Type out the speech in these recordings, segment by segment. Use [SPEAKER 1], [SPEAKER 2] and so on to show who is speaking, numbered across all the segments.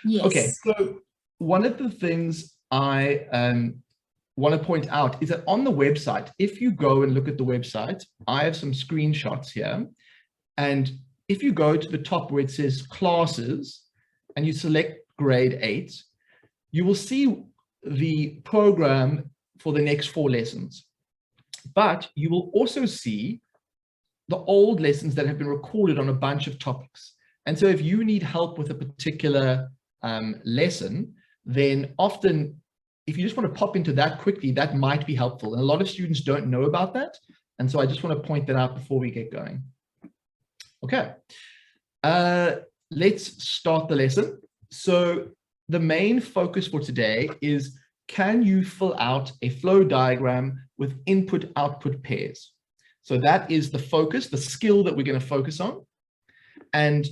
[SPEAKER 1] Okay,
[SPEAKER 2] Yes.
[SPEAKER 1] so one of the things I want to point out is that on the website, if you go and look at the website, I have some screenshots here. And if you go to the top where it says classes and you select grade 8, you will see the program for the next 4 lessons. But you will also see the old lessons that have been recorded on a bunch of topics. And so if you need help with a particular lesson, then often if you just want to pop into that quickly, that might be helpful. And a lot of students don't know about that. And so I just want to point that out before we get going. Okay, let's start the lesson. So the main focus for today is, can you fill out a flow diagram with input-output pairs? So that is the focus, the skill that we're going to focus on. And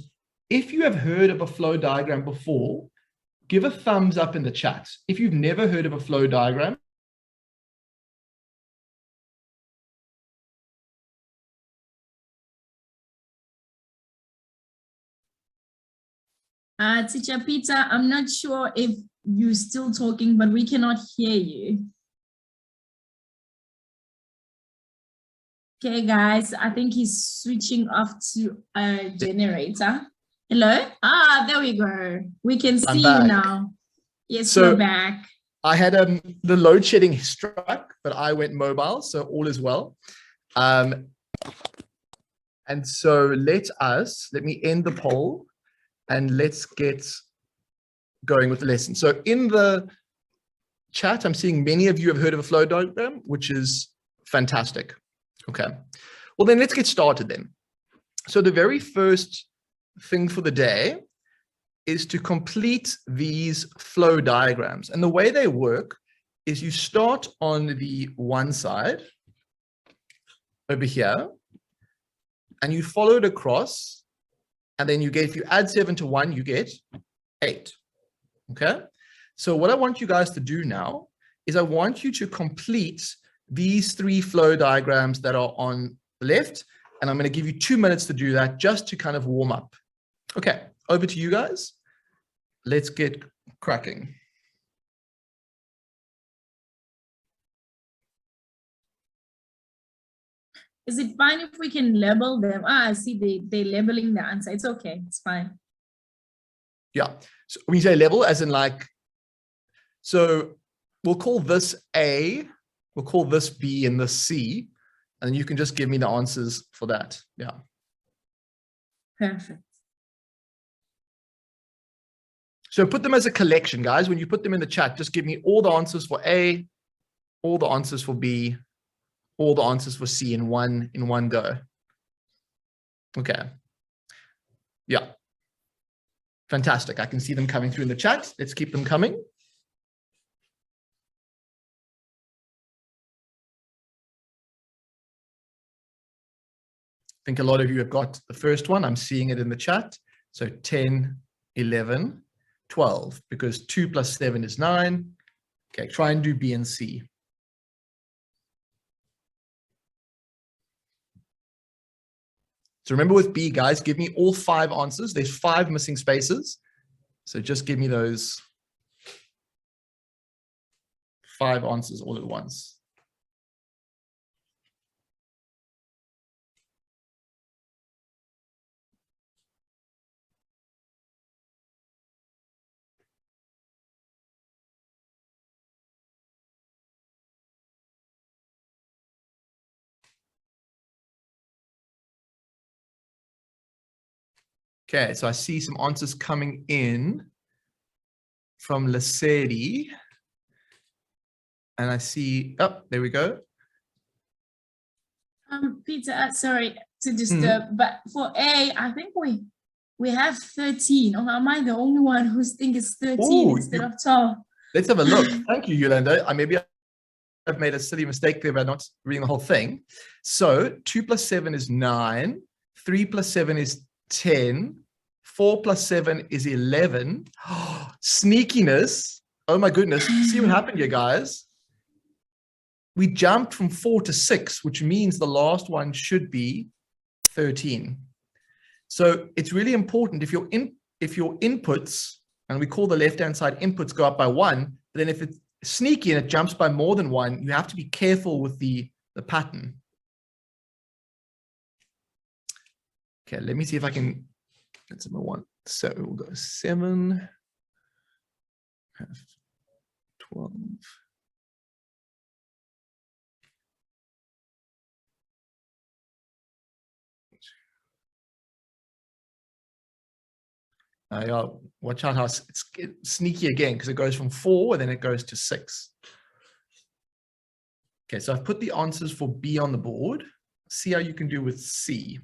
[SPEAKER 1] if you have heard of a flow diagram before, give a thumbs up in the chat. If you've never heard of a flow diagram,
[SPEAKER 2] Teacher Peter, I'm not sure if you're still talking, but we cannot hear you. Okay, guys, I think he's switching off to a generator. Hello? Ah, there we go. We can see you now. Yes, so, you're back.
[SPEAKER 1] I had the load shedding struck, but I went mobile, so all is well. And so let me end the poll and let's get going with the lesson. So in the chat, I'm seeing many of you have heard of a flow diagram, which is fantastic. Okay, well then let's get started then. So the very first thing for the day is to complete these flow diagrams. And the way they work is you start on the one side over here and you follow it across, and then you get, if you add 7 to 1, you get 8. Okay, so what I want you guys to do now is I want you to complete these 3 flow diagrams that are on the left, and I'm going to give you 2 minutes to do that just to kind of warm up. Okay, over to you guys. Let's get cracking.
[SPEAKER 2] Is it fine if we can label them? Ah, I see they're labeling the answer. It's okay, it's fine.
[SPEAKER 1] Yeah, so when you say level, as in like, so we'll call this A, we'll call this B and this C, and you can just give me the answers for that. Yeah.
[SPEAKER 2] Perfect.
[SPEAKER 1] So put them as a collection, guys. When you put them in the chat, just give me all the answers for A, all the answers for B, all the answers for C in one go. Okay. Yeah. Fantastic. I can see them coming through in the chat. Let's keep them coming. I think a lot of you have got the first one. I'm seeing it in the chat. So 10, 11, 12, because 2 plus 7 is 9. Okay, try and do B and C. So remember with B, guys, give me all 5 answers. There's 5 missing spaces. So just give me those 5 answers all at once. Okay, so I see some answers coming in from Lesedi. And I see, oh, there we go.
[SPEAKER 2] Peter, sorry to disturb, but for A, I think we have 13. Or am I the only one who thinks it's 13 instead of 12?
[SPEAKER 1] Let's have a look. Thank you, Yolanda. Maybe I've made a silly mistake there by not reading the whole thing. So 2 plus 7 is 9. 3 plus 7 is 10. 4 plus 7 is 11. Oh, sneakiness. Oh my goodness. See what happened here, guys? We jumped from 4 to 6, which means the last one should be 13. So it's really important if your inputs and we call the left-hand side inputs go up by 1. But then if it's sneaky and it jumps by more than 1, you have to be careful with the pattern. Okay, let me see if I can. That's number 1. So we'll go 7, 12. Yeah, watch out how it's sneaky again, because it goes from 4 and then it goes to 6. Okay, so I've put the answers for B on the board. See how you can do with C.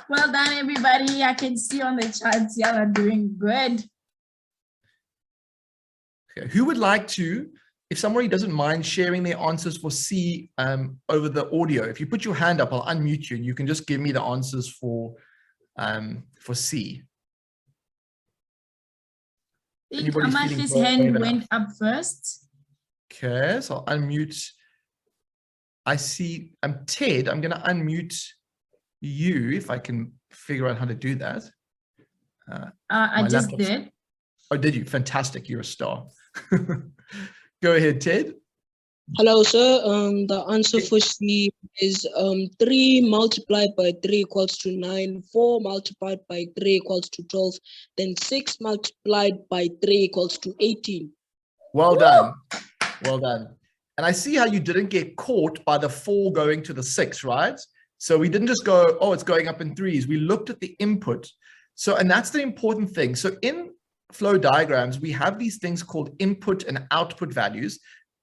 [SPEAKER 2] Well done, everybody. I can see on the charts y'all are doing good.
[SPEAKER 1] Okay, who would like to, if somebody doesn't mind sharing their answers for C over the audio, if you put your hand up, I'll unmute you and you can just give me the answers for C.
[SPEAKER 2] I think Amash's hand went up first.
[SPEAKER 1] Okay, so I'll unmute. I see, Ted, I'm going to unmute you if I can figure out how to do that.
[SPEAKER 2] I just did.
[SPEAKER 1] Oh, did you? Fantastic. You're a star. Go ahead, Ted.
[SPEAKER 3] Hello, sir. The answer for C is 3 multiplied by 3 equals to 9, 4 multiplied by 3 equals to 12, then 6 multiplied by 3 equals to 18.
[SPEAKER 1] Well done. Well done. And I see how you didn't get caught by the 4 going to the 6, right? So we didn't just go, oh, it's going up in 3s. We looked at the input. So, and that's the important thing. So in flow diagrams, we have these things called input and output values.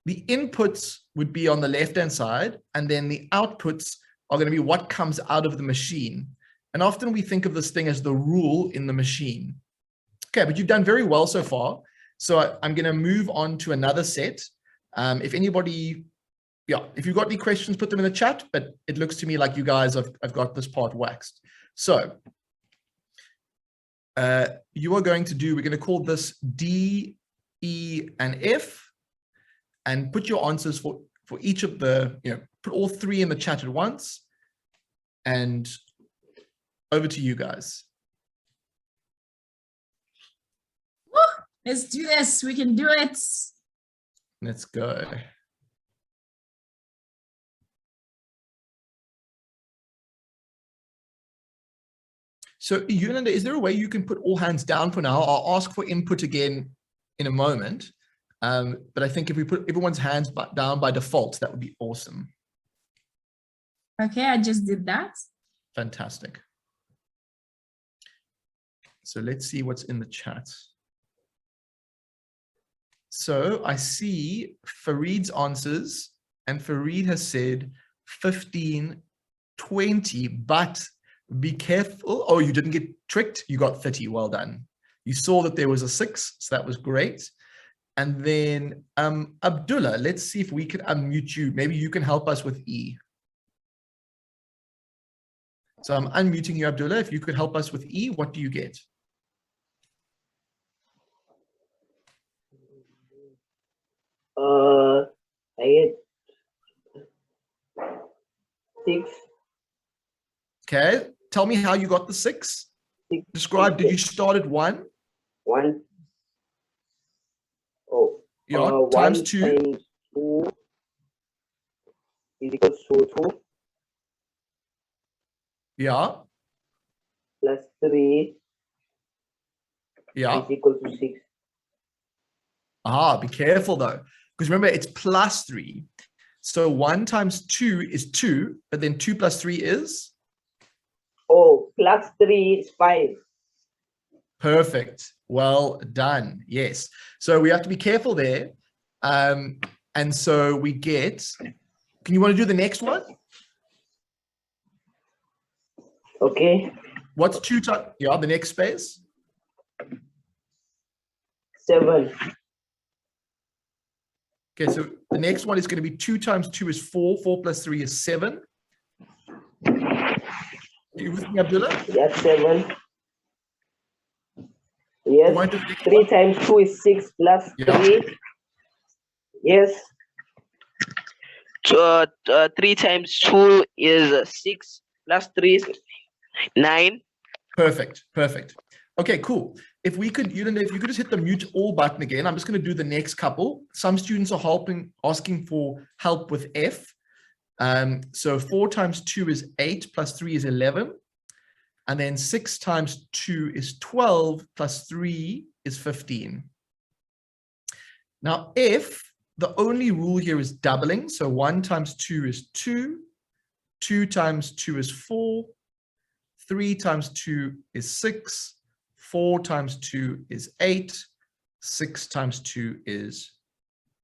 [SPEAKER 1] The inputs would be on the left-hand side, and then the outputs are going to be what comes out of the machine. And often we think of this thing as the rule in the machine. Okay, but you've done very well so far. So I'm going to move on to another set. If anybody, if you've got any questions, put them in the chat, but it looks to me like you guys have got this part waxed. So you are going to do, we're going to call this D, E, and F. And put your answers for each of the, put all 3 in the chat at once. And over to you guys.
[SPEAKER 2] Woo! Let's do this. We can do it.
[SPEAKER 1] Let's go. So, Yolanda, is there a way you can put all hands down for now? I'll ask for input again in a moment. But I think if we put everyone's hands down by default, that would be awesome.
[SPEAKER 2] Okay, I just did that.
[SPEAKER 1] Fantastic. So let's see what's in the chat. So I see Fareed's answers, and Fareed has said 15, 20, but be careful. Oh, you didn't get tricked. You got 30. Well done. You saw that there was a 6, so that was great. And then Abdullah, let's see if we can unmute you. Maybe you can help us with E. So I'm unmuting you, Abdullah. If you could help us with E, what do you get?
[SPEAKER 4] I get 6.
[SPEAKER 1] Okay, tell me how you got the 6. Describe, did you start at 1?
[SPEAKER 4] 1. Oh,
[SPEAKER 1] yeah, times 2.
[SPEAKER 4] Times 2 is equals to 2.
[SPEAKER 1] Yeah.
[SPEAKER 4] Plus 3
[SPEAKER 1] yeah.
[SPEAKER 4] is equal to 6.
[SPEAKER 1] Be careful though, because remember it's plus 3. So 1 times 2 is 2, but then 2 plus 3 is?
[SPEAKER 4] Oh, plus 3 is 5.
[SPEAKER 1] Perfect. Well done. Yes. So we have to be careful there. And so we get, can you want to do the next one?
[SPEAKER 4] Okay.
[SPEAKER 1] What's 2 times? Yeah, the next space.
[SPEAKER 4] 7.
[SPEAKER 1] Okay, so the next one is going to be 2 times 2 is 4. 4 plus 3 is 7. Are you with me, Abdullah?
[SPEAKER 4] Yes, 7. Yes. 3 times 2 is 6 plus 3. Yes. 3 times 2 is 6 plus 3 is 9.
[SPEAKER 1] Perfect. Perfect. Okay, cool. If we could, Yolanda, if you could just hit the mute all button again, I'm just going to do the next couple. Some students are asking for help with F. So 4 times 2 is 8, plus 3 is 11. And then 6 times 2 is 12, plus 3 is 15. Now, F, the only rule here is doubling. So 1 times 2 is 2. 2 times 2 is 4. 3 times 2 is 6. 4 times 2 is 8. 6 times 2 is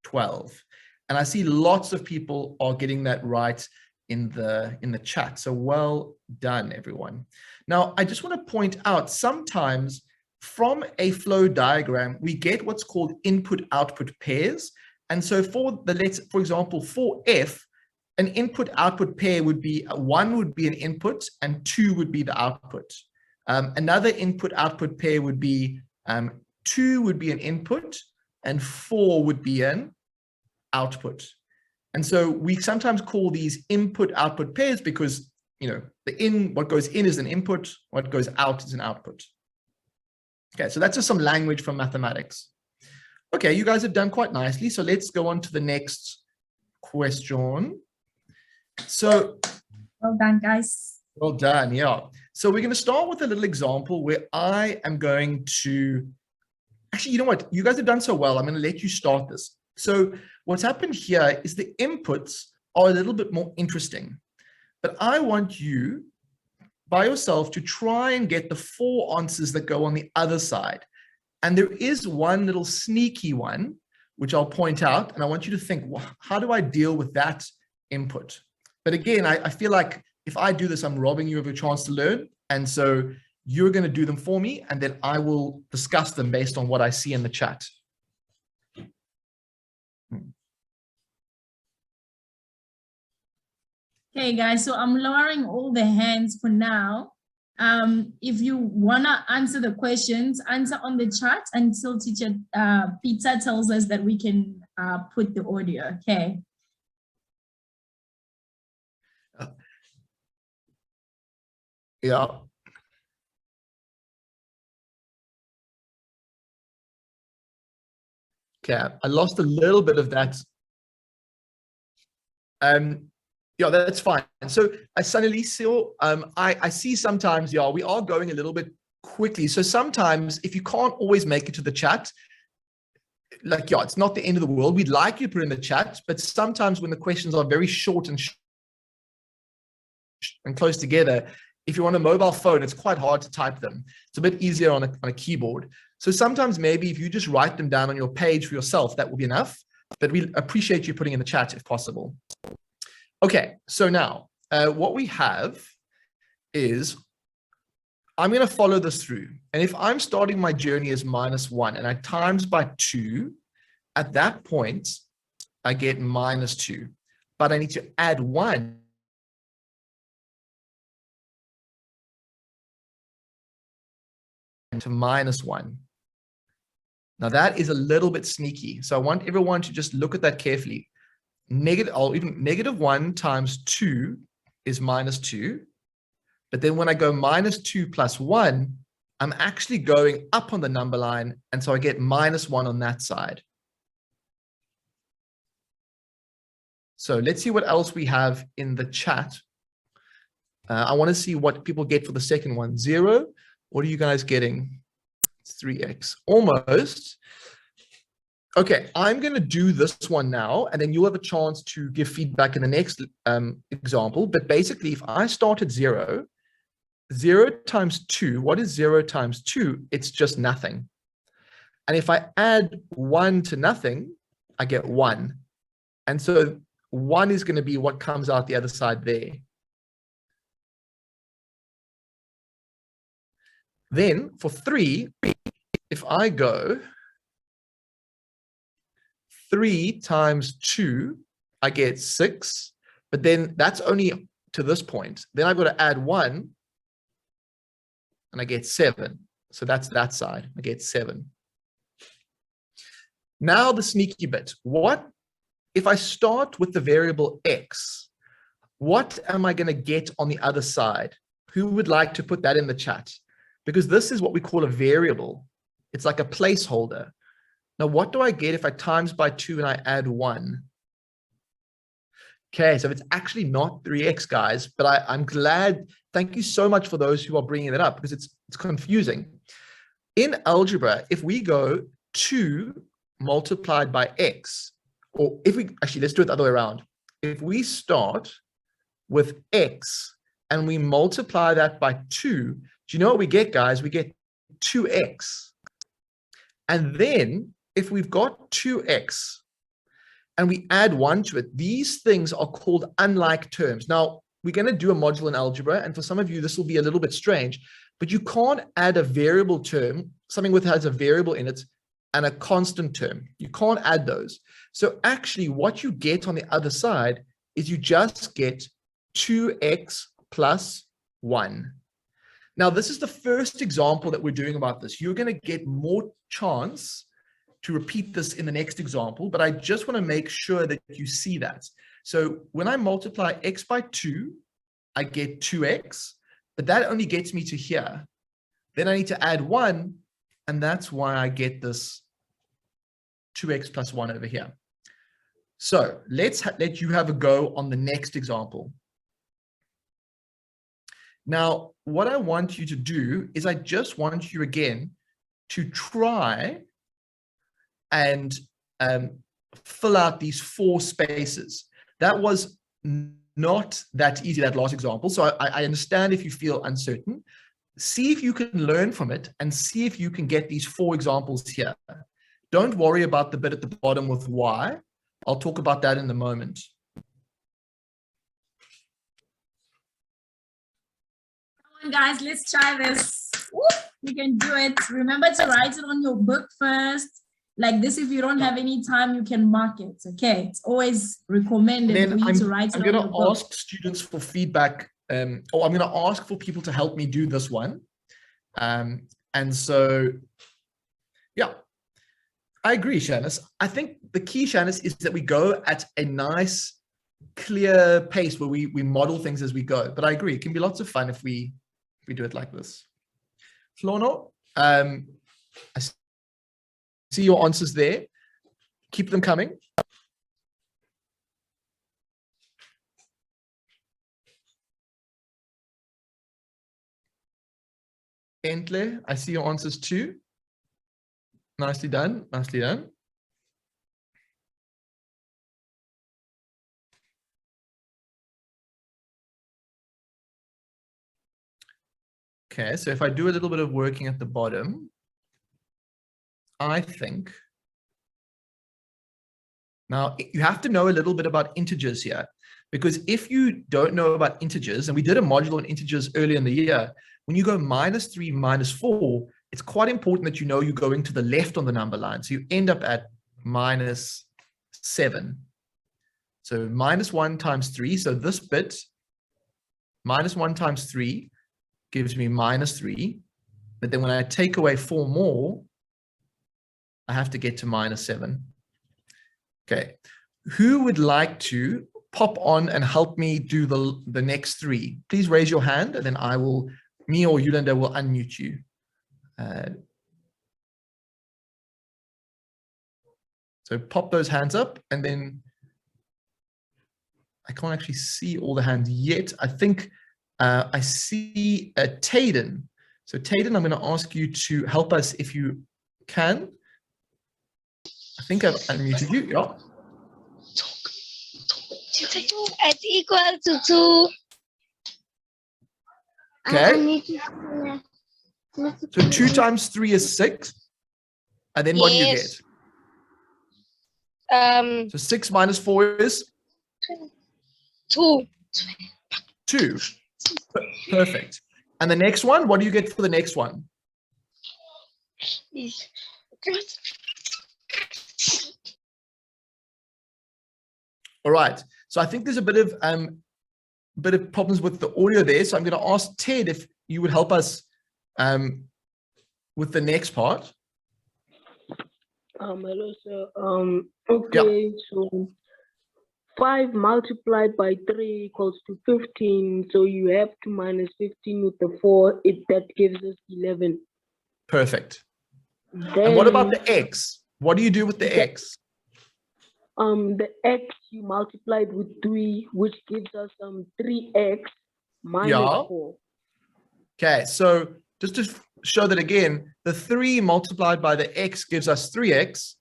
[SPEAKER 1] 12. And I see lots of people are getting that right in the chat. So well done, everyone. Now, I just want to point out, sometimes from a flow diagram, we get what's called input-output pairs. And so for example, for F, an input-output pair would be 1 would be an input and 2 would be the output. Another input-output pair would be 2 would be an input and 4 would be an output. And so we sometimes call these input-output pairs because, you know, what goes in is an input, what goes out is an output. Okay, so that's just some language from mathematics. Okay, you guys have done quite nicely. So let's go on to the next question. So,
[SPEAKER 2] well done, guys.
[SPEAKER 1] Well done, yeah. So we're going to start with a little example where I am going to, actually, you know what? You guys have done so well. I'm going to let you start this. So what's happened here is the inputs are a little bit more interesting, but I want you by yourself to try and get the 4 answers that go on the other side. And there is one little sneaky one, which I'll point out. And I want you to think, well, how do I deal with that input? But again, I feel like if I do this, I'm robbing you of a chance to learn. And so you're going to do them for me, and then I will discuss them based on what I see in the chat.
[SPEAKER 2] Okay, guys, so I'm lowering all the hands for now. If you want to answer the questions, answer on the chat until teacher Peter tells us that we can put the audio, okay?
[SPEAKER 1] Yeah. Okay, I lost a little bit of that. Yeah, that's fine. So I suddenly saw, I see sometimes, yeah, we are going a little bit quickly. So sometimes if you can't always make it to the chat, like, yeah, it's not the end of the world. We'd like you to put in the chat, but sometimes when the questions are very short and close together, if you're on a mobile phone, it's quite hard to type them. It's a bit easier on a keyboard. So sometimes maybe if you just write them down on your page for yourself, that will be enough. But we appreciate you putting in the chat if possible. Okay, so now what we have is, I'm going to follow this through. And if I'm starting my journey as -1 and I times by 2, at that point, I get -2. But I need to add 1 to -1. Now that is a little bit sneaky. So I want everyone to just look at that carefully. -1 times 2 is -2. But then when I go -2 plus 1, I'm actually going up on the number line. And so I get -1 on that side. So let's see what else we have in the chat. I want to see what people get for the second one. 0. What are you guys getting? It's 3x. Almost. Okay, I'm going to do this one now, and then you'll have a chance to give feedback in the next example. But basically, if I start at 0, 0 times 2, what is 0 times 2? It's just nothing. And if I add 1 to nothing, I get 1. And so 1 is going to be what comes out the other side there. Then for 3, if I go 3 times 2, I get 6, but then that's only to this point. Then I've got to add 1, and I get 7. So that's that side. I get 7. Now the sneaky bit. What if I start with the variable x? What am I going to get on the other side? Who would like to put that in the chat? because this is what we call a variable. It's like a placeholder. Now, what do I get if I times by 2 and I add 1? Okay, so it's actually not 3x, guys, but I'm glad. Thank you so much for those who are bringing it up, because it's confusing. In algebra, if we go 2 multiplied by x, or if we, actually, let's do it the other way around. If we start with x and we multiply that by 2, do you know what we get, guys? We get 2x. And then if we've got 2x and we add 1 to it, these things are called unlike terms. Now, we're going to do a module in algebra, and for some of you, this will be a little bit strange, but you can't add a variable term, something that has a variable in it, and a constant term. You can't add those. So actually, what you get on the other side is you just get 2x plus 1. Now, this is the first example that we're doing about this. You're going to get more chance to repeat this in the next example, but I just want to make sure that you see that. So when I multiply x by 2, I get 2x, but that only gets me to here. Then I need to add 1, and that's why I get this 2x plus 1 over here. So let's let you have a go on the next example. Now, what I want you to do is I just want you again to try and fill out these 4 spaces. That was not that easy, that last example. So I understand if you feel uncertain. See if you can learn from it and see if you can get these 4 examples here. Don't worry about the bit at the bottom with why. I'll talk about that in a moment.
[SPEAKER 2] Come on, guys, let's try this. Woo, you can do it. Remember to write it on your book first. Like this, if you don't have any time, you can mark it. Okay, it's always recommended for you to write it on your book.
[SPEAKER 1] I'm going to ask students for feedback, or I'm going to ask for people to help me do this one. And so, yeah, I agree, Shanice. I think the key, Shanice, is that we go at a nice, clear pace where we model things as we go. But I agree, it can be lots of fun if we do it like this. Flono, I see your answers there. Keep them coming. Entle, I see your answers too. Nicely done, nicely done. Okay, so if I do a little bit of working at the bottom, I think, now you have to know a little bit about integers here, because if you don't know about integers, and we did a module on integers earlier in the year, when you go -3, -4, it's quite important that you know you're going to the left on the number line. So you end up at -7. So -1 times 3. So this bit, -1 times 3 gives me -3. But then when I take away 4 more, I have to get to -7. Okay. Who would like to pop on and help me do the next 3? Please raise your hand, and then I will, me or Yolanda will unmute you. So pop those hands up, and then I can't actually see all the hands yet. I think I see Tayden. So Tayden, I'm going to ask you to help us if you can. I think I've unmuted you. Yeah.
[SPEAKER 5] It's equal to 2.
[SPEAKER 1] Okay. So 2 times 3 is 6. And then what do you get? So 6 minus 4 is?
[SPEAKER 5] 2.
[SPEAKER 1] 2. Perfect. And the next one, what do you get for the next one? All right. So I think there's a bit of problems with the audio there. So I'm going to ask Ted if you would help us with the next part.
[SPEAKER 3] Hello, sir. Okay, yeah. So 5 multiplied by 3 equals to 15. So you have to minus 15 with the 4. That gives us 11.
[SPEAKER 1] Perfect.
[SPEAKER 3] Then,
[SPEAKER 1] And what about the x? What do you do with the x?
[SPEAKER 3] the x you multiplied with 3, which gives us 3x minus 4.
[SPEAKER 1] Okay, so just to show that again, the 3 multiplied by the x gives us 3x.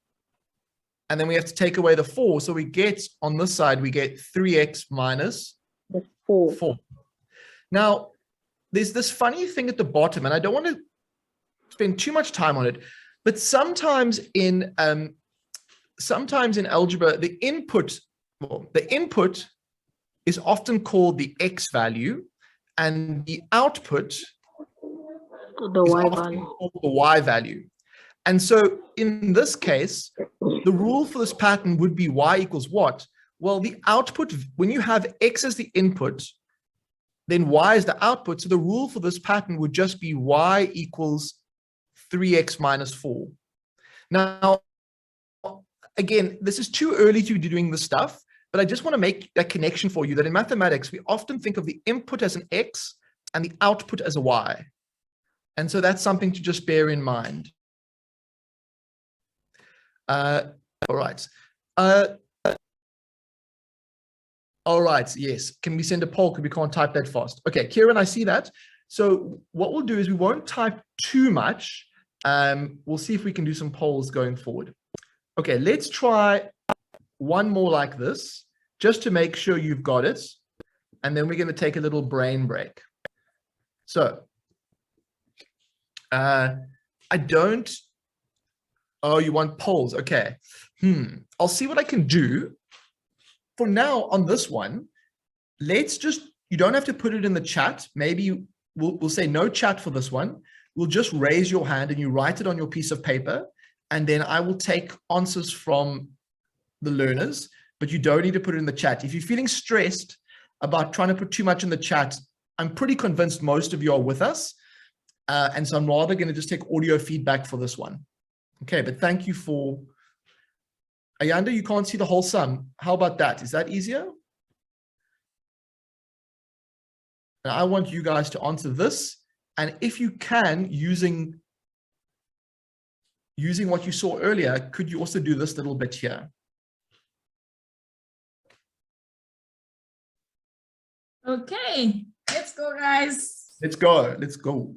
[SPEAKER 1] And then we have to take away the 4. So we get, on this side, we get 3x minus 4. Now, there's this funny thing at the bottom, and I don't want to spend too much time on it, but sometimes in algebra, the input is often called the x value, and the output
[SPEAKER 3] the y value.
[SPEAKER 1] Called the y value. And so in this case, the rule for this pattern would be y equals what? Well, the output, when you have x as the input, then y is the output. So the rule for this pattern would just be y equals 3x minus 4. Now, again, this is too early to be doing this stuff, but I just want to make that connection for you that in mathematics, we often think of the input as an x and the output as a y. And so that's something to just bear in mind. All right. All right, yes. Can we send a poll because we can't type that fast? Okay, Kieran, I see that. So what we'll do is we won't type too much. We'll see if we can do some polls going forward. Okay, let's try one more like this, just to make sure you've got it. And then we're going to take a little brain break. So, I don't, oh, you want polls? Okay. I'll see what I can do. For now, on this one, let's just, you don't have to put it in the chat. Maybe we'll say no chat for this one. We'll just raise your hand and you write it on your piece of paper. And then I will take answers from the learners, but you don't need to put it in the chat. If you're feeling stressed about trying to put too much in the chat, I'm pretty convinced most of you are with us. And so I'm rather going to just take audio feedback for this one. Okay, but thank you for, Ayanda, you can't see the whole sum. How about that? Is that easier? And I want you guys to answer this. And if you can, using what you saw earlier, could you also do this little bit here?
[SPEAKER 2] Okay, let's go, guys.
[SPEAKER 1] Let's go. Let's go.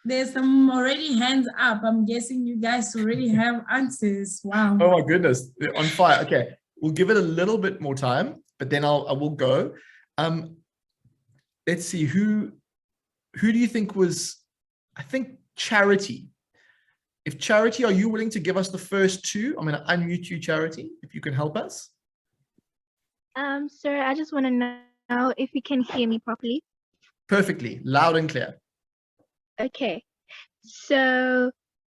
[SPEAKER 2] There's some already hands up. I'm guessing you guys already have answers. Wow.
[SPEAKER 1] Oh my goodness, they're on fire. Okay, we'll give it a little bit more time, but then I will go. Let's see, who do you think was, I think Charity. If Charity, are you willing to give us the first two? I'm going to unmute you, Charity, if you can help us.
[SPEAKER 6] Sir, I just want to know if you can hear me properly.
[SPEAKER 1] Perfectly, loud and clear.
[SPEAKER 6] Okay, so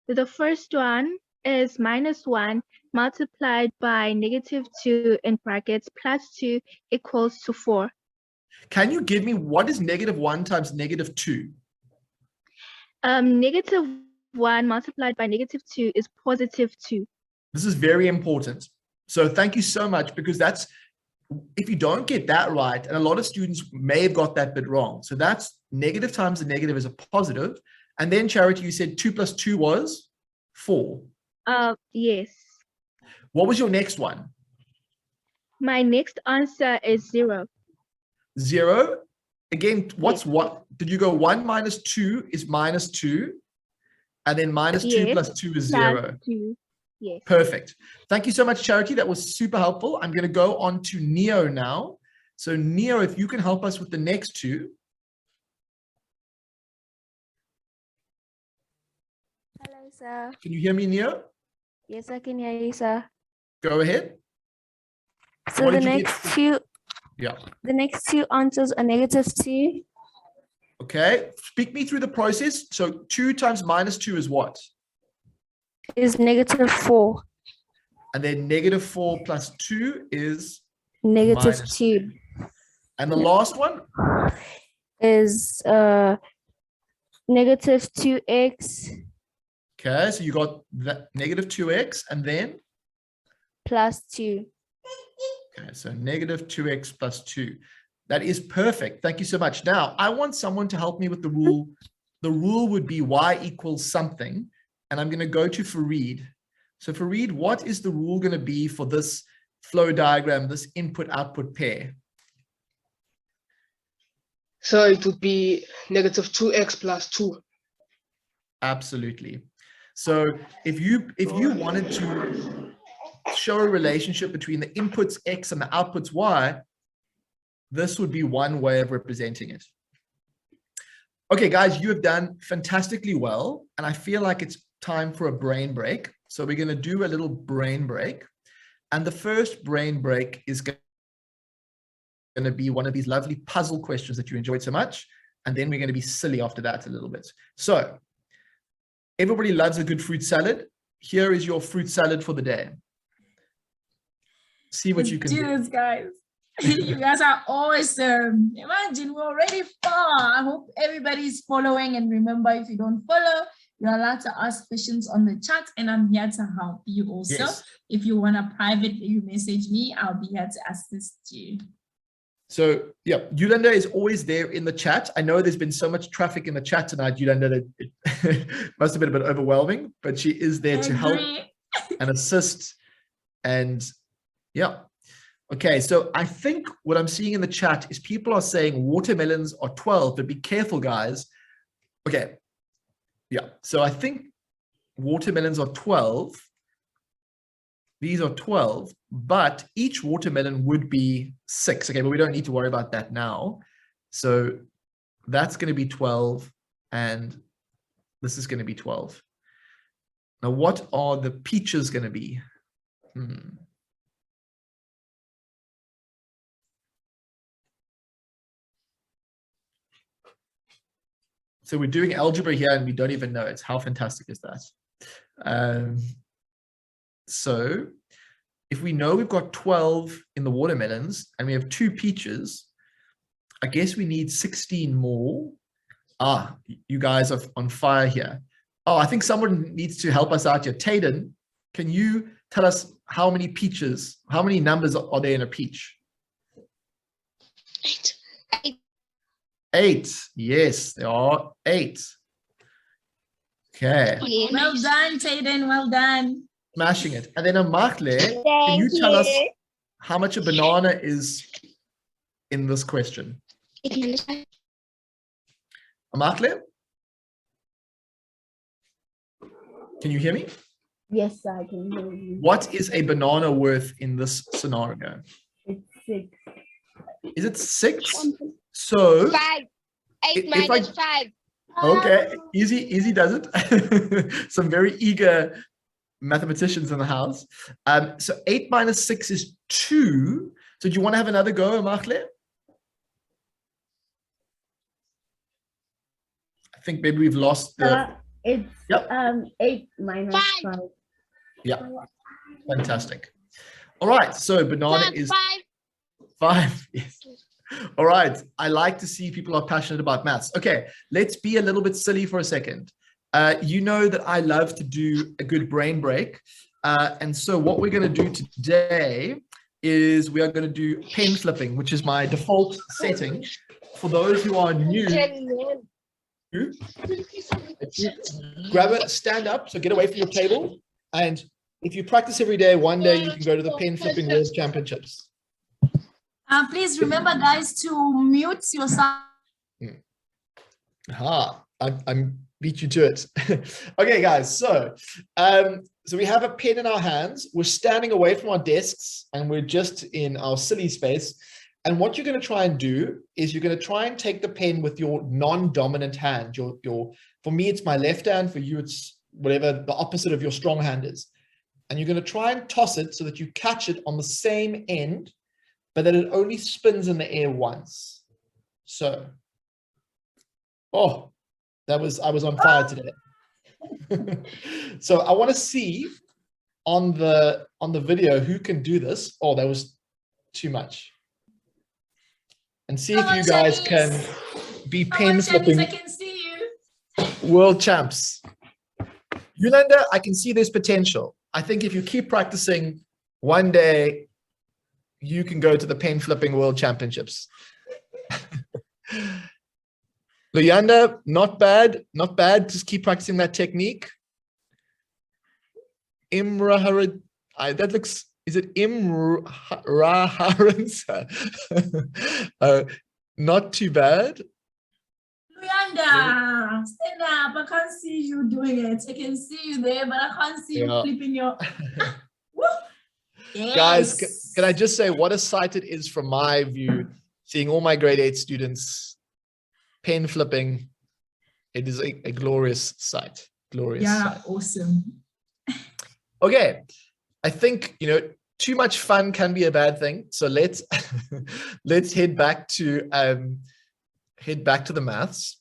[SPEAKER 6] the first one is -1 multiplied by -2 in brackets plus 2 equals to 4.
[SPEAKER 1] Can you give me what is -1 times -2?
[SPEAKER 6] -1 multiplied by -2 is +2.
[SPEAKER 1] This is very important. So thank you so much, because that's, if you don't get that right, and a lot of students may have got that bit wrong. So that's negative times the negative is a positive. And then Charity, you said 2 plus 2 was 4.
[SPEAKER 6] Yes.
[SPEAKER 1] What was your next one?
[SPEAKER 6] My next answer is 0.
[SPEAKER 1] 0. Again, what's
[SPEAKER 6] Yes.
[SPEAKER 1] what? Did you go 1 minus 2 is -2? And then -2
[SPEAKER 6] Yes,
[SPEAKER 1] plus 2 is
[SPEAKER 6] plus
[SPEAKER 1] 0.
[SPEAKER 6] 2. Yes.
[SPEAKER 1] Perfect. Thank you so much, Charity. That was super helpful. I'm going to go on to Neo now. So Neo, if you can help us with the next two.
[SPEAKER 7] Hello, sir.
[SPEAKER 1] Can you hear me, Neo?
[SPEAKER 7] Yes, I can hear you, sir.
[SPEAKER 1] Go ahead.
[SPEAKER 7] So
[SPEAKER 1] What
[SPEAKER 7] the
[SPEAKER 1] did you get?
[SPEAKER 7] the next two answers are -2.
[SPEAKER 1] Okay. Speak me through the process. So 2 times -2 is what?
[SPEAKER 7] Is -4.
[SPEAKER 1] And then -4 plus 2 is?
[SPEAKER 7] -2
[SPEAKER 1] And the last one?
[SPEAKER 7] is -2x
[SPEAKER 1] Okay, so you got that -2x and then?
[SPEAKER 7] plus 2.
[SPEAKER 1] Okay, so negative 2x plus 2. That is perfect. Thank you so much. Now, I want someone to help me with the rule. The rule would be y equals something, and I'm going to go to Fareed. So Fareed, what is the rule going to be for this flow diagram, this input-output pair?
[SPEAKER 8] So it would be negative 2x plus 2.
[SPEAKER 1] Absolutely. So if you wanted to show a relationship between the inputs x and the outputs y, this would be one way of representing it. Okay, guys, you have done fantastically well, and I feel like it's time for a brain break. So we're going to do a little brain break, and the first brain break is going to be one of these lovely puzzle questions that you enjoyed so much, and then we're going to be silly after that a little bit. So everybody loves a good fruit salad. Here is your fruit salad for the day. See what you can do.
[SPEAKER 2] This, guys. You guys are awesome. Imagine we're already far. I hope everybody's following, and remember, if you don't follow, you're allowed to ask questions on the chat, and I'm here to help you also.
[SPEAKER 1] Yes.
[SPEAKER 2] If you want to privately message me, I'll be here to assist you.
[SPEAKER 1] So yeah, Yolanda is always there in the chat. I know there's been so much traffic in the chat tonight, Yolanda, that it must have been a bit overwhelming, but she is there to help and assist. And yeah. Okay, so I think what I'm seeing in the chat is people are saying watermelons are 12, but be careful, guys. Okay, yeah, so I think watermelons are 12. These are 12, but each watermelon would be 6. Okay, but we don't need to worry about that now. So that's going to be 12, and this is going to be 12. Now, what are the peaches going to be? So we're doing algebra here and we don't even know it. How fantastic is that? So if we know we've got 12 in the watermelons and we have 2 peaches, I guess we need 16 more. Ah, you guys are on fire here. Oh, I think someone needs to help us out here. Tayden, can you tell us how many peaches, how many numbers are there in a peach?
[SPEAKER 5] 8.
[SPEAKER 1] 8. Yes, there are 8. Okay.
[SPEAKER 2] Well done, Tayden. Well done.
[SPEAKER 1] Smashing it. And then Amakle, can you tell us how much a banana is in this question?
[SPEAKER 5] 8 minus 5.
[SPEAKER 1] Amakle? Can you hear me?
[SPEAKER 9] Yes, I can hear you.
[SPEAKER 1] What is a banana worth in this scenario?
[SPEAKER 9] It's 6.
[SPEAKER 1] Is it 6? So
[SPEAKER 5] 5. 8 minus 5.
[SPEAKER 1] Okay, easy does it. Some very eager mathematicians in the house. So 8 minus 6 is 2. So do you want to have another go, Amakle? I think maybe we've lost the...
[SPEAKER 9] It's 8 minus 5.
[SPEAKER 1] Yeah, fantastic. All right, so banana is 5. Yes. All right, I like to see people are passionate about maths. Okay, let's be a little bit silly for a second. You know that I love to do a good brain break. And so what we're going to do today is we are going to do pen flipping, which is my default setting. For those who are new, grab it, stand up, so get away from your table. And if you practice every day, one day you can go to the pen flipping world championships.
[SPEAKER 2] Please remember, guys, to mute yourself.
[SPEAKER 1] I beat you to it. Okay, guys, so we have a pen in our hands. We're standing away from our desks and we're just in our silly space. And what you're going to try and do is you're going to try and take the pen with your non-dominant hand. For me, it's my left hand. For you, it's whatever the opposite of your strong hand is. And you're going to try and toss it so that you catch it on the same end, but that it only spins in the air once. So, oh, I was on fire today. So I want to see on the video who can do this. Oh, that was too much. And see if you guys can be pen flipping
[SPEAKER 2] I can see you.
[SPEAKER 1] world champs. Yolanda, I can see there's potential. I think if you keep practicing, one day you can go to the pen flipping world championships. Luyanda, not bad, not bad. Just keep practicing that technique. Imraharad, that looks, is it Imraharansa? Not too bad.
[SPEAKER 2] Luyanda, stand up. I can't see you doing it. I can see you there, but I can't see you flipping your. Yes.
[SPEAKER 1] Guys, can I just say what a sight it is from my view, seeing all my grade 8 students pen flipping. It is a glorious sight. Glorious sight.
[SPEAKER 2] Awesome.
[SPEAKER 1] Okay, I think, you know, too much fun can be a bad thing. So let's let's head back to the maths.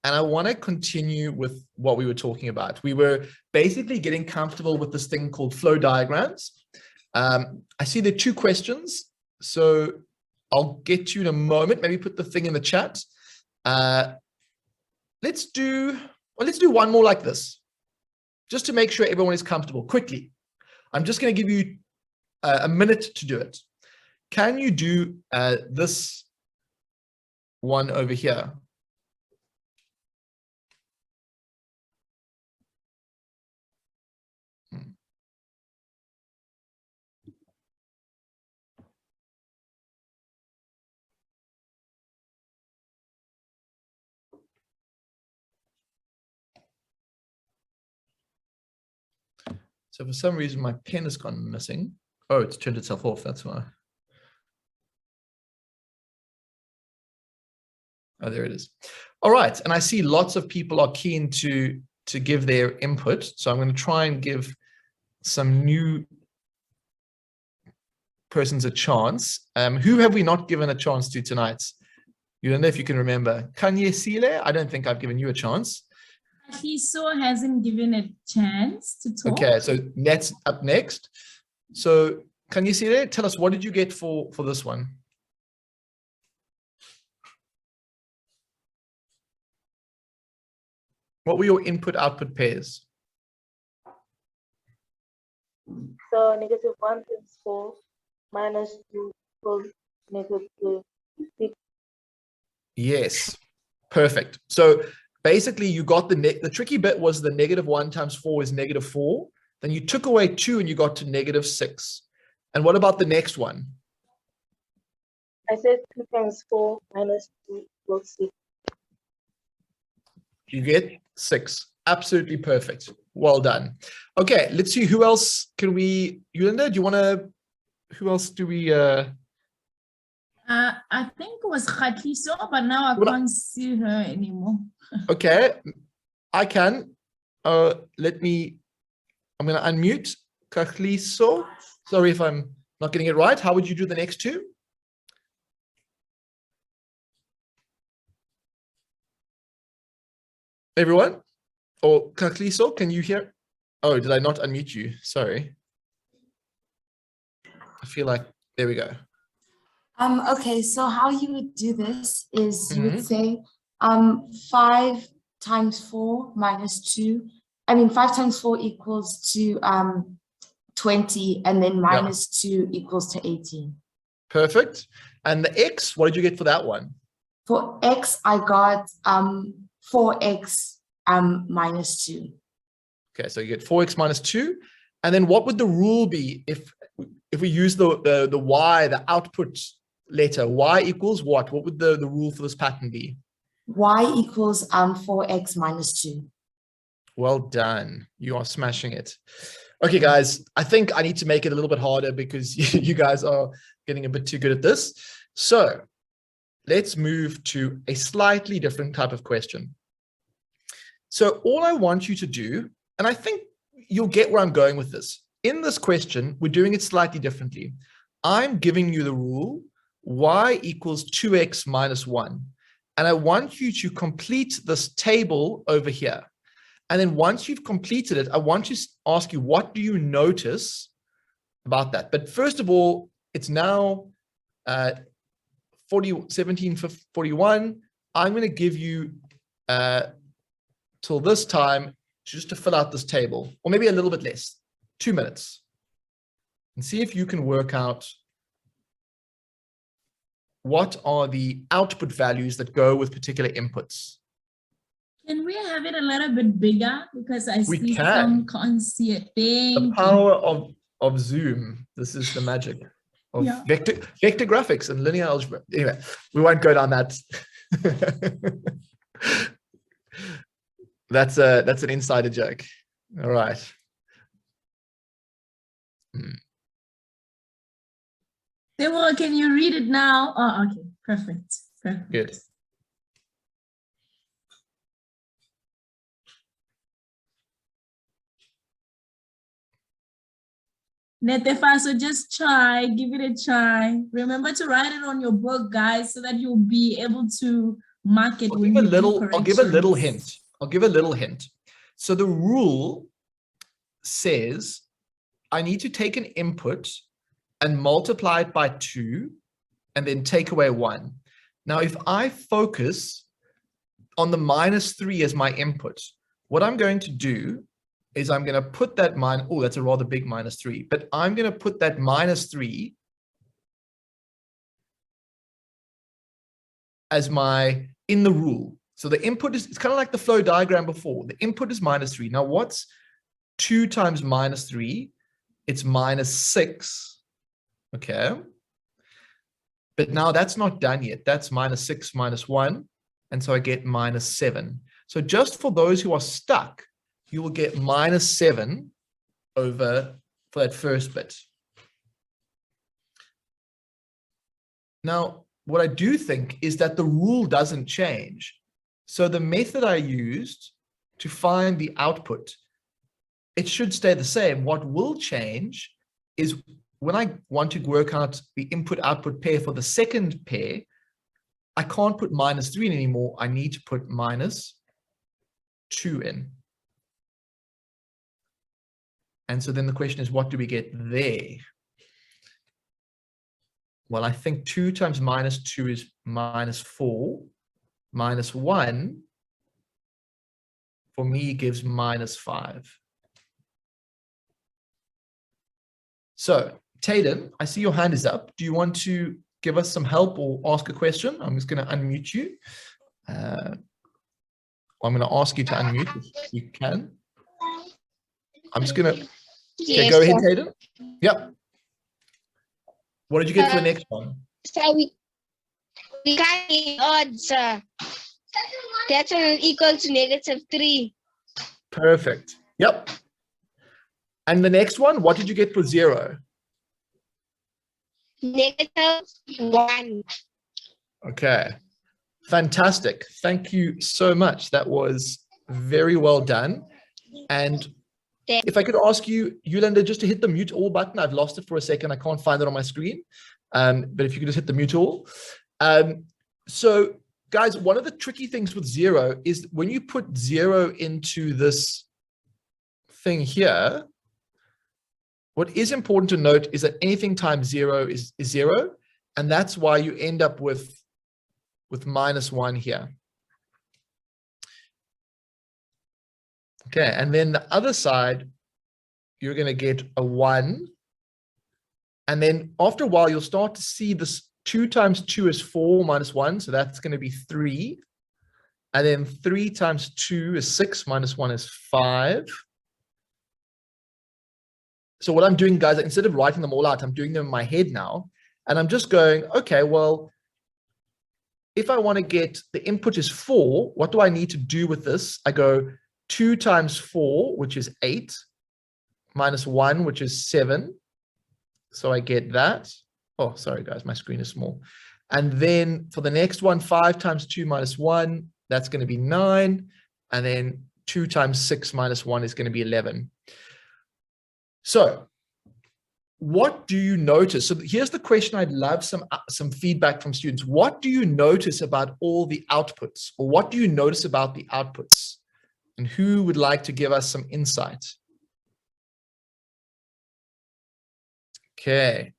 [SPEAKER 1] And I want to continue with what we were talking about. We were basically getting comfortable with this thing called flow diagrams. I see there are 2 questions, so I'll get to you in a moment. Maybe put the thing in the chat. Let's do one more like this, just to make sure everyone is comfortable. Quickly, I'm just going to give you a minute to do it. Can you do this one over here? So for some reason, my pen has gone missing. Oh, it's turned itself off. That's why. Oh, there it is. All right. And I see lots of people are keen to give their input. So I'm going to try and give some new persons a chance. Who have we not given a chance to tonight? You don't know if you can remember. Kanye Sile? I don't think I've given you a chance.
[SPEAKER 2] He hasn't given a chance to talk.
[SPEAKER 1] Okay, so that's up next. So can you see that? Tell us, what did you get for this one? What were your input-output pairs?
[SPEAKER 10] So negative 1 times 4 minus 2 equals negative 6.
[SPEAKER 1] Yes, perfect. So basically, you got the tricky bit was the negative 1 times 4 is negative 4. Then you took away 2 and you got to negative 6. And what about the next one?
[SPEAKER 10] I said 2 times 4 minus 2 equals 6.
[SPEAKER 1] You get 6. Absolutely perfect. Well done. Okay, let's see who else can we, Yolanda, do you want to, who else do we,
[SPEAKER 2] I think it was Khatliso, but now I can't see her anymore.
[SPEAKER 1] Okay, I can. Let me, I'm going to unmute Khatliso. Sorry if I'm not getting it right. How would you do the next 2? Everyone? Or Khatliso, can you hear? Oh, did I not unmute you? Sorry. I feel like, there we go.
[SPEAKER 11] Okay, so how you would do this is you would say 5 times 4 minus 2. I mean, 5 times 4 equals to 20, and then minus 2 equals to 18.
[SPEAKER 1] Perfect. And the x, what did you get for that one?
[SPEAKER 11] For x, I got 4x minus 2.
[SPEAKER 1] Okay, so you get 4x minus 2. And then what would the rule be if we use the y, the output letter? Y equals what? What would the rule for this pattern be?
[SPEAKER 11] Y equals 4x minus 2.
[SPEAKER 1] Well done. You are smashing it. Okay, guys, I think I need to make it a little bit harder because you guys are getting a bit too good at this. So let's move to a slightly different type of question. So all I want you to do, and I think you'll get where I'm going with this. In this question, we're doing it slightly differently. I'm giving you the rule y equals 2x minus 1. And I want you to complete this table over here. And then once you've completed it, I want to ask you, what do you notice about that? But first of all, it's now 17:41. I'm going to give you till this time just to fill out this table, or maybe a little bit less, 2 minutes. And see if you can work out what are the output values that go with particular inputs?
[SPEAKER 2] Can we have it a little bit bigger? Because I
[SPEAKER 1] We
[SPEAKER 2] see
[SPEAKER 1] can.
[SPEAKER 2] some can't see it.
[SPEAKER 1] The power of Zoom. This is the magic of vector graphics and linear algebra. Anyway, we won't go down that. That's an insider joke. All right.
[SPEAKER 2] Deborah, can you read it now? Oh, okay, perfect.
[SPEAKER 1] Good.
[SPEAKER 2] Netefa, so just try, give it a try. Remember to write it on your book, guys, so that you'll be able to mark it when you do corrections.
[SPEAKER 1] I'll give a little hint. I'll give a little hint. So the rule says I need to take an input and multiply it by 2 and then take away 1. Now, if I focus on the -3 as my input, what I'm going to do is I'm going to put that oh, that's a rather big -3, but I'm going to put that -3 as in the rule. So the input it's kind of like the flow diagram before. The input is -3. Now what's 2 times -3? It's -6. Okay. But now that's not done yet. That's -6 minus 1. And so I get -7. So just for those who are stuck, you will get -7 for that first bit. Now, what I do think is that the rule doesn't change. So the method I used to find the output, it should stay the same. What will change is when I want to work out the input-output pair for the second pair, I can't put -3 in anymore. I need to put -2 in. And so then the question is, what do we get there? Well, I think 2 times -2 is -4. -1 for me gives -5. So, Taden, I see your hand is up. Do you want to give us some help or ask a question? I'm just going to unmute you. I'm going to ask you to unmute if you can. I'm just going to... Okay, go ahead, Taden. Yep. What did you get for the next one?
[SPEAKER 5] So we got the odds. That's equal to -3.
[SPEAKER 1] Perfect. Yep. And the next one, what did you get for 0?
[SPEAKER 5] -1.
[SPEAKER 1] Okay. Fantastic. Thank you so much. That was very well done. And if I could ask you, Yolanda, just to hit the mute all button. I've lost it for a second. I can't find it on my screen. But if you could just hit the mute all. So guys, one of the tricky things with 0 is when you put 0 into this thing here, what is important to note is that anything times 0 is 0. And that's why you end up with -1 here. Okay, and then the other side, you're going to get a 1. And then after a while, you'll start to see this 2 times 2 is 4 minus 1. So that's going to be 3. And then 3 times 2 is 6 minus 1 is 5. So what I'm doing, guys, instead of writing them all out, I'm doing them in my head now. And I'm just going, okay, well, if I want to get the input is 4, what do I need to do with this? I go 2 times 4, which is 8, minus 1, which is 7. So I get that. Oh, sorry, guys, my screen is small. And then for the next one, 5 times 2 minus 1, that's going to be 9. And then 2 times 6 minus 1 is going to be 11. So what do you notice? So here's the question. I'd love some feedback from students. What do you notice about all the outputs? Or what do you notice about the outputs? And who would like to give us some insight? Okay.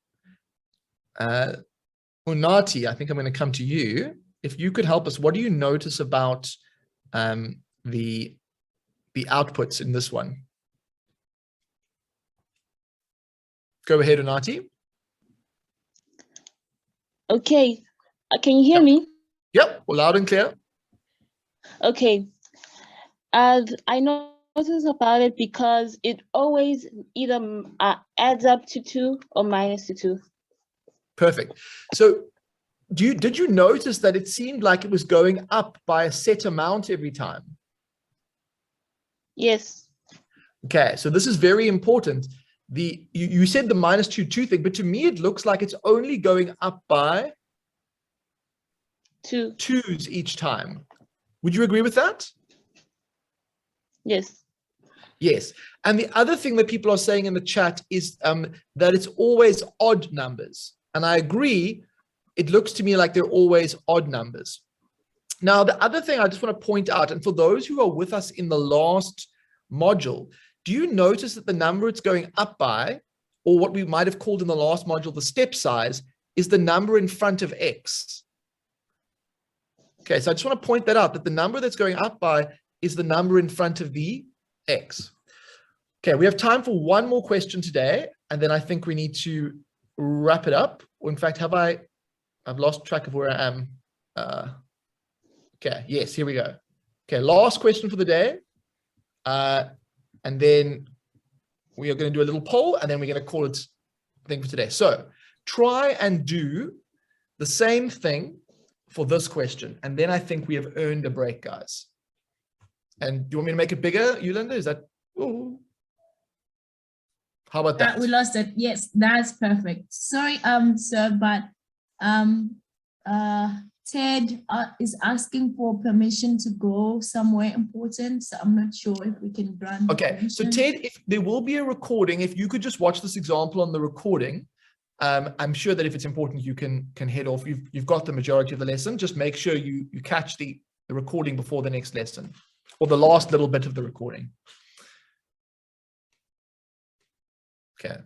[SPEAKER 1] Unati, I think I'm going to come to you. If you could help us, what do you notice about the outputs in this one? Go ahead, Unati.
[SPEAKER 12] Okay, Can you hear me?
[SPEAKER 1] Yep, loud and clear.
[SPEAKER 12] Okay. I noticed about it because it always either adds up to 2 or minus to 2.
[SPEAKER 1] Perfect. So did you notice that it seemed like it was going up by a set amount every time?
[SPEAKER 12] Yes.
[SPEAKER 1] Okay, so this is very important. You said the minus 2 thing, but to me it looks like it's only going up by
[SPEAKER 12] 2
[SPEAKER 1] 2s each time. Would you agree with that?
[SPEAKER 12] Yes.
[SPEAKER 1] Yes. And the other thing that people are saying in the chat is that it's always odd numbers. And I agree. It looks to me like they're always odd numbers. Now, the other thing I just want to point out, and for those who are with us in the last module, do you notice that the number it's going up by, or what we might have called in the last module, the step size, is the number in front of X? Okay, so I just want to point that out, that the number that's going up by is the number in front of the X. Okay, we have time for one more question today, and then I think we need to wrap it up. Or in fact, I've lost track of where I am. Okay, yes, here we go. Okay, last question for the day. And then we are going to do a little poll, and then we're going to call it thing for today. So try and do the same thing for this question. And then I think we have earned a break, guys. And do you want me to make it bigger, Yolanda? Is that, ooh. How about that?
[SPEAKER 2] We lost it. Yes, that's perfect. Sorry, sir, but Ted is asking for permission to go somewhere important. So I'm not sure if we can grant.
[SPEAKER 1] Okay,
[SPEAKER 2] permission.
[SPEAKER 1] so Ted, if there will be a recording, if you could just watch this example on the recording, I'm sure that if it's important, you can head off. You've got the majority of the lesson. Just make sure you catch the recording before the next lesson, or the last little bit of the recording. Okay.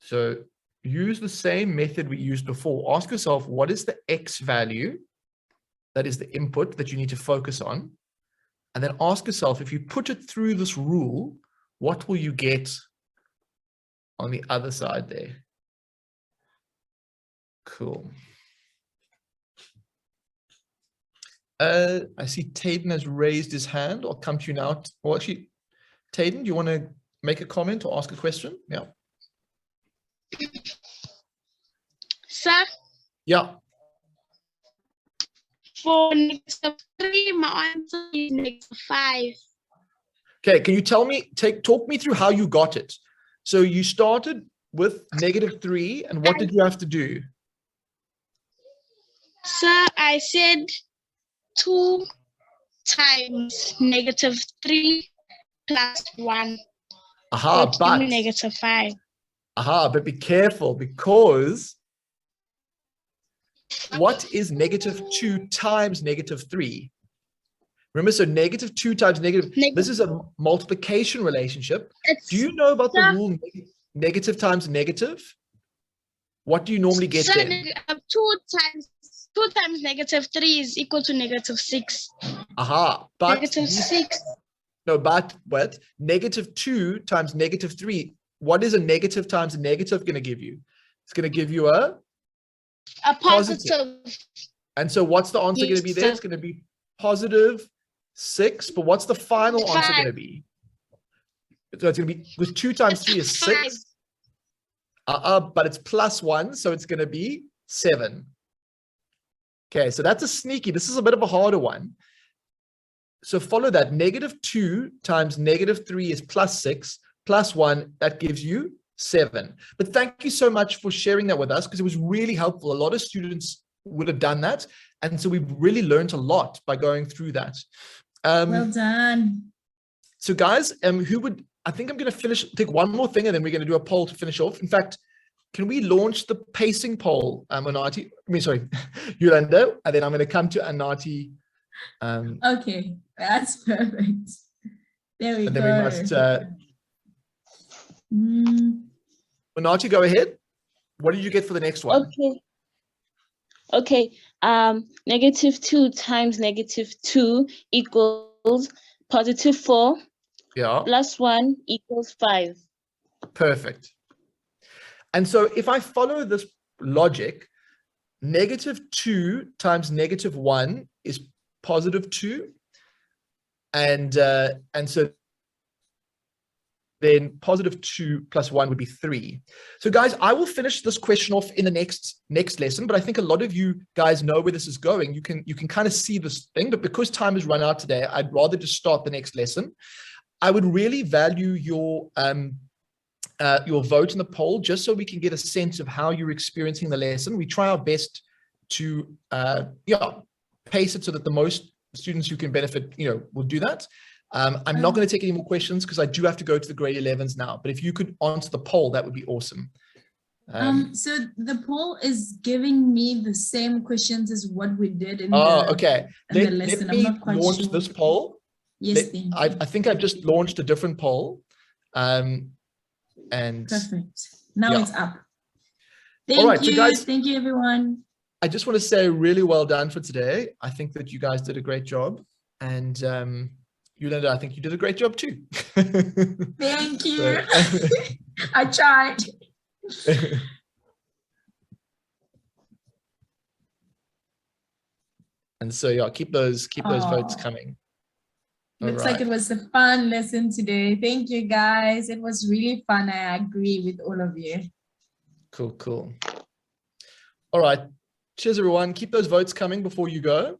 [SPEAKER 1] So use the same method we used before. Ask yourself, what is the X value that is the input that you need to focus on? And then ask yourself, if you put it through this rule, what will you get on the other side there? Cool. I see Tayden has raised his hand. I'll come to you now. Well, actually, Tayden, do you want to make a comment or ask a question? Yeah.
[SPEAKER 5] Sir?
[SPEAKER 1] Yeah.
[SPEAKER 5] For -3, my answer is -5.
[SPEAKER 1] Okay, can you tell me, talk me through how you got it? So you started with -3, and what did you have to do?
[SPEAKER 5] Sir, I said 2 times -3 plus 1.
[SPEAKER 1] Aha,
[SPEAKER 5] Which
[SPEAKER 1] but
[SPEAKER 5] give me -5.
[SPEAKER 1] Aha, but be careful, because what is -2 times -3? Remember, so -2 times negative, this is a multiplication relationship. Do you know about the rule negative times negative? What do you normally get then?
[SPEAKER 5] 2 times -3 is equal to -6.
[SPEAKER 1] Aha, but
[SPEAKER 5] -6.
[SPEAKER 1] No, but -2 times -3. What is a negative times a negative going to give you? It's going to give you a
[SPEAKER 5] positive.
[SPEAKER 1] And so what's the answer going to be there? It's going to be +6. But what's the final answer going to be? So it's going to be, with 2 times 3 is 6. But it's +1, so it's going to be 7. Okay, so that's a sneaky. This is a bit of a harder one. So follow that. -2 times -3 is +6. +1, that gives you 7. But thank you so much for sharing that with us, because it was really helpful. A lot of students would have done that. And so we've really learned a lot by going through that.
[SPEAKER 2] Well done.
[SPEAKER 1] So guys, I think I'm going to take one more thing, and then we're going to do a poll to finish off. In fact, can we launch the pacing poll, Anati? Yolanda, and then I'm going to come to Anati.
[SPEAKER 2] Okay, that's perfect. There we go.
[SPEAKER 1] And then we must, Anati, go ahead. What did you get for the next one?
[SPEAKER 12] Okay. -2 times -2 equals +4.
[SPEAKER 1] Yeah.
[SPEAKER 12] +1 equals 5.
[SPEAKER 1] Perfect. And so if I follow this logic, -2 times -1 is +2. And so then +2 + 1 would be 3. So guys, I will finish this question off in the next lesson, but I think a lot of you guys know where this is going. You can kind of see this thing, but because time has run out today, I'd rather just start the next lesson. I would really value your vote in the poll, just so we can get a sense of how you're experiencing the lesson. We try our best to pace it so that the most students who can benefit, will do that. I'm not going to take any more questions because I do have to go to the grade 11s now, but if you could answer the poll, that would be awesome.
[SPEAKER 2] So the poll is giving me the same questions as what we did in the lesson.
[SPEAKER 1] Let me launch this poll.
[SPEAKER 2] Yes,
[SPEAKER 1] I think I've just launched a different poll. And
[SPEAKER 2] perfect. Now it's up.
[SPEAKER 1] All right,
[SPEAKER 2] you.
[SPEAKER 1] So guys,
[SPEAKER 2] thank you, everyone.
[SPEAKER 1] I just want to say really well done for today. I think that you guys did a great job. And Yolanda, I think you did a great job too.
[SPEAKER 2] Thank you. I tried.
[SPEAKER 1] And so keep those votes coming.
[SPEAKER 2] Looks like it was a fun lesson today. Thank you guys. It was really fun. I agree with all of you.
[SPEAKER 1] Cool. All right. Cheers everyone. Keep those votes coming before you go.